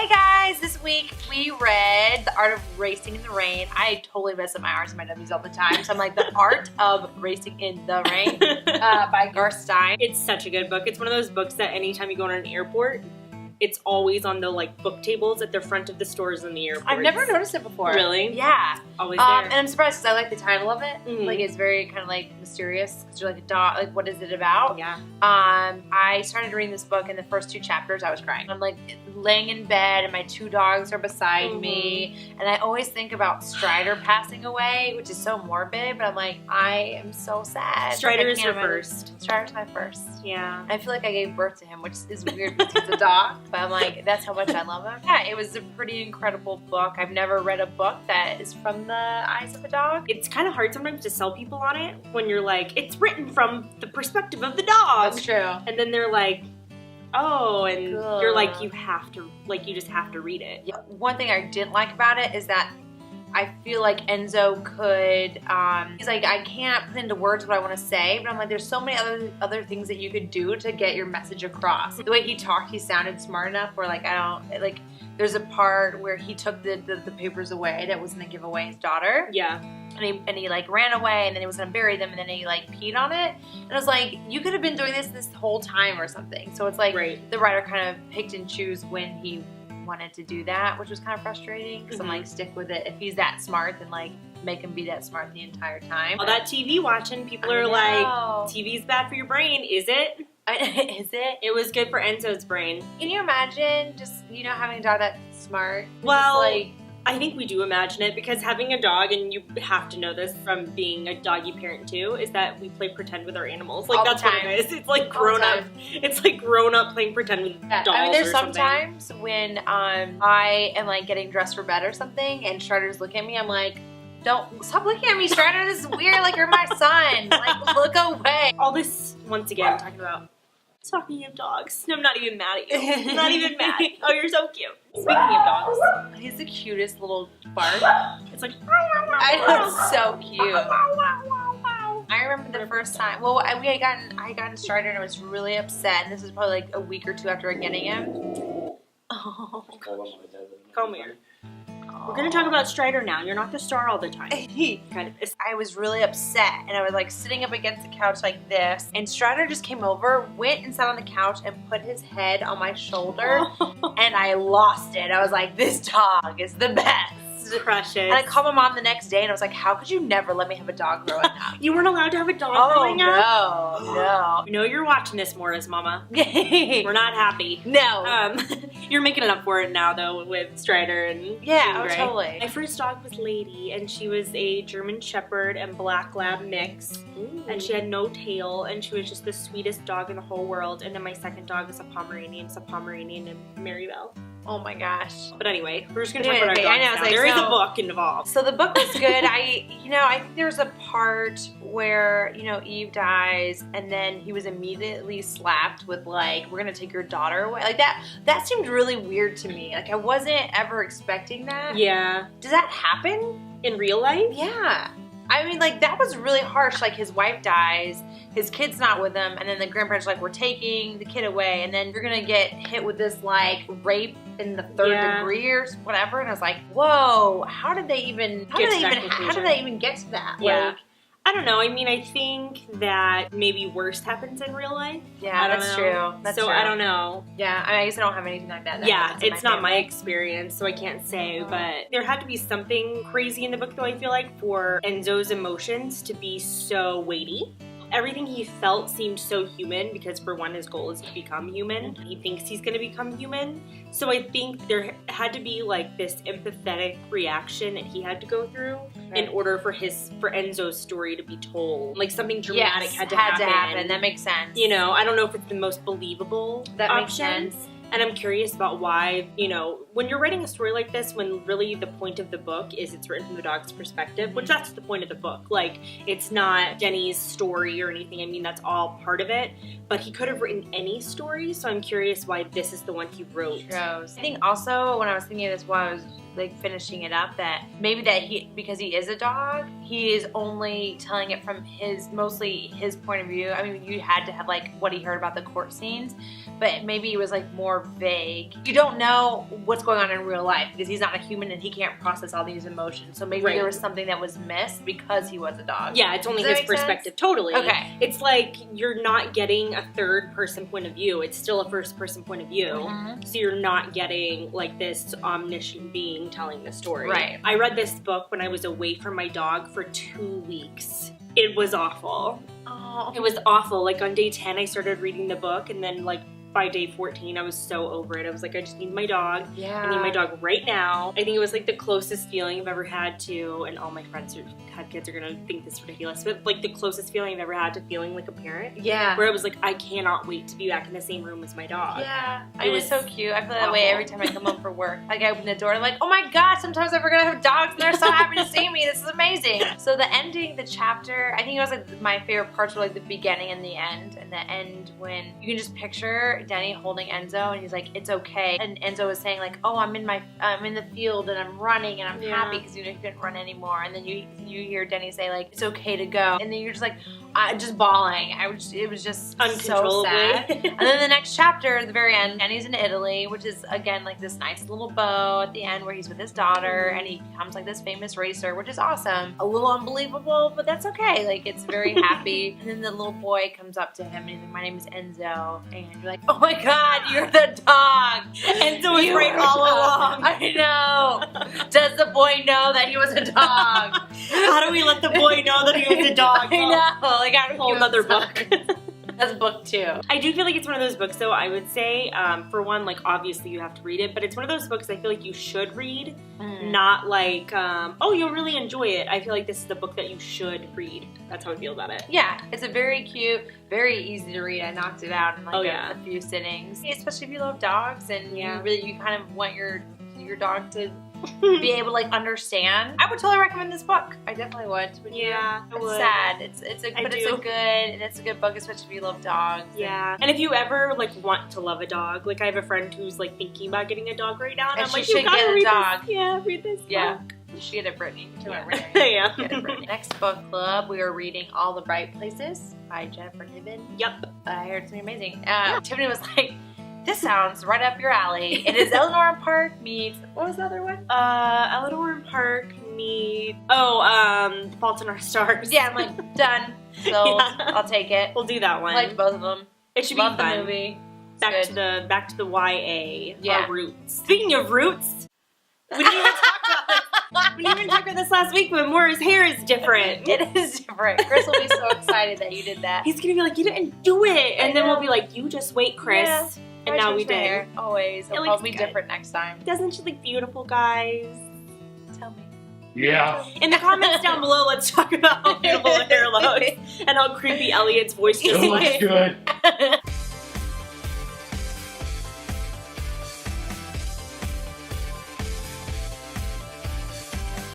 Hey guys, this week we read The Art of Racing in the Rain. I totally mess up my R's and my W's all the time, so I'm like, The Art of Racing in the Rain by Garth Stein. It's such a good book. It's one of those books that anytime you go on an airport, it's always on the book tables at the front of the stores in the airport. I've never noticed it before. Really? Yeah. Always there. And I'm surprised because I like the title of it. Mhm. Like, it's very kind of mysterious because you're like a dog. Like, what is it about? Yeah. I started reading this book, and the first 2 chapters I was crying. I'm laying in bed, and my 2 dogs are beside me, and I always think about Strider passing away, which is so morbid. But I'm like, I am so sad. Strider is your first. Strider's my first. Yeah. I feel like I gave birth to him, which is weird because he's a dog. But I'm like, that's how much I love him. Yeah, it was a pretty incredible book. I've never read a book that is from the eyes of a dog. It's kind of hard sometimes to sell people on it when you're like, it's written from the perspective of the dog. That's true. And then they're like, oh, and you're like, Good. you just have to read it. Yeah. One thing I didn't like about it is that I feel like Enzo could, he's like, I can't put into words what I want to say, but I'm like, there's so many other things that you could do to get your message across. The way he talked, he sounded smart enough where there's a part where he took the papers away that was going to give away his daughter. Yeah. And he ran away, and then he was going to bury them, and then he peed on it. And I was like, you could have been doing this whole time or something. So it's like the writer kind of picked and chose when he wanted to do that, which was kind of frustrating because I'm like, stick with it. If he's that smart, then make him be that smart the entire time. All that TV watching, people are like, TV's bad for your brain. Is it? Is it? It was good for Enzo's brain. Can you imagine just, having a dog that's smart? Well, I think we do imagine it because having a dog, and you have to know this from being a doggy parent too, is that we play pretend with our animals. Like, that's what it is. It's like grown up. It's like grown up playing pretend with dolls. I mean, there's or sometimes when I am getting dressed for bed or something, and Strider's looking at me, I'm like, don't stop looking at me, Strider. This is weird. Like, you're my son. Look away. All this once again talking about. Talking of dogs. No, I'm not even mad at you. I'm not even mad. Oh, you're so cute. Speaking of dogs. He's the cutest little bark. It's like, I know, it's so cute. I remember the first time, I had gotten Strider, and I was really upset, and this was probably a week or 2 after getting him. Oh, come here. We're going to talk about Strider now. You're not the star all the time. Kind of. I was really upset, and I was sitting up against the couch like this, and Strider just came over, went and sat on the couch, and put his head on my shoulder, and I lost it. I was like, this dog is the best. Precious. And I called my mom the next day, and I was like, how could you never let me have a dog growing up? You weren't allowed to have a dog growing up? No. You know you're watching this, Moira's mama. We're not happy. No. You're making it up for it now, though, with Strider and yeah, totally. My first dog was Lady, and she was a German Shepherd and Black Lab mix. Ooh. And she had no tail, and she was just the sweetest dog in the whole world. And then my second dog was a Pomeranian. It's a Pomeranian named Maribel. Oh my gosh. But anyway, we're just going to talk about our dogs now. There is a book involved. So the book was good. I think there's a part where, Eve dies, and then he was immediately slapped with we're going to take your daughter away. That seemed really weird to me. I wasn't ever expecting that. Yeah. Does that happen? In real life? Yeah. I mean, that was really harsh. His wife dies, his kid's not with him, and then the grandparents we're taking the kid away, and then you're gonna get hit with this, rape in the 3rd degree or whatever, and I was like, whoa, how did they even get to that? Yeah. I don't know. I mean, I think that maybe worse happens in real life. Yeah, that's true. That's true. I don't know. Yeah, I guess I don't have anything like that. Yeah, it's not my experience, so I can't say. But there had to be something crazy in the book, though, I feel like, for Enzo's emotions to be so weighty. Everything he felt seemed so human because, for one, his goal is to become human. He thinks he's going to become human. So I think there had to be this empathetic reaction that he had to go through in order for Enzo's story to be told. Something dramatic had to happen. That makes sense. I don't know if it's the most believable option. Makes sense. And I'm curious about why, when you're writing a story like this, when really the point of the book is it's written from the dog's perspective, which that's the point of the book. It's not Jenny's story or anything. I mean, that's all part of it. But he could have written any story, so I'm curious why this is the one he wrote. I think also, when I was thinking of this while I was like finishing it up, that maybe that because he is a dog, he is only telling it from mostly his point of view. I mean, you had to have like what he heard about the court scenes, but maybe it was like more vague. You don't know what's going on in real life because he's not a human and he can't process all these emotions. So maybe there was something that was missed because he was a dog. Yeah, it's only his perspective. Totally. Okay. It's like you're not getting a third person point of view. It's still a first person point of view. Mm-hmm. So you're not getting like this omniscient being telling the story. Right. I read this book when I was away from my dog for 2 weeks. It was awful. Oh. It was awful. Like on day 10, I started reading the book, and then like by day 14, I was so over it. I was like, I just need my dog. Yeah. I need my dog right now. I think it was like the closest feeling I've ever had to, and all my friends who had kids are gonna think this is ridiculous, but like the closest feeling I've ever had to feeling like a parent. Yeah. Where I was like, I cannot wait to be back in the same room as my dog. Yeah. It was so cute. I feel that way every time I come home from work. Like I open the door and I'm like, oh my God, sometimes I forget I have dogs and they're so happy to see me. This is amazing. So the ending, the chapter, I think it was like my favorite parts were like the beginning and the end. And the end when you can just picture Denny holding Enzo and he's like, it's okay. And Enzo was saying like, oh, I'm in the field and I'm running and I'm happy because you know he couldn't run anymore. And then you hear Denny say like, it's okay to go. And then you're just like, just bawling. It was just so sad. And then the next chapter at the very end, Denny's in Italy, which is again like this nice little bow at the end where he's with his daughter and he becomes like this famous racer, which is awesome. A little unbelievable, but that's okay. Like it's very happy. And then the little boy comes up to him and he's like, my name is Enzo. And you're like, oh my God, you're the dog. Enzo was right all along. I know. Does the boy know that he was a dog? How do we let the boy know that he was a dog? I know. Like a whole other book. That's book 2. I do feel like it's one of those books, though, I would say, for one, like, obviously you have to read it, but it's one of those books I feel like you should read, not like, oh, you'll really enjoy it. I feel like this is the book that you should read. That's how I feel about it. Yeah, it's a very cute, very easy to read. I knocked it out in like a few sittings. Especially if you love dogs and you kind of want your dog to be able to like understand. I would totally recommend this book. I definitely would. Yeah, I would. It's sad. It's a good book, especially if you love dogs. Yeah. And if you ever like want to love a dog, like I have a friend who's like thinking about getting a dog right now, and I'm like, you gotta read this. Yeah, read this book. You should get it, Brittany. Yeah. Get it, Brittany. Next book club, we are reading All the Bright Places by Jennifer Niven. Yep. I heard something amazing. Tiffany was like, this sounds right up your alley. It is Eleanor and Park meets, what was the other one? Eleanor and Park meet, Fault in Our Stars. Yeah, I'm like, done. So I'll take it. We'll do that one. I liked both of them. It should be fun. The movie. Back to the YA. Our roots. Speaking of roots, we didn't even talk about this. We didn't even talk about this last week, but Moira's hair is different. It is different. Chris will be so excited that you did that. He's gonna be like, you didn't do it. And then we'll be like, you just wait, Chris. Yeah. And now we did. Hair. Always. It'll probably be different next time. Doesn't she look beautiful, guys? Tell me. Yeah. In the comments down below, let's talk about how beautiful hair looks and how creepy Elliott's voice just It looks good.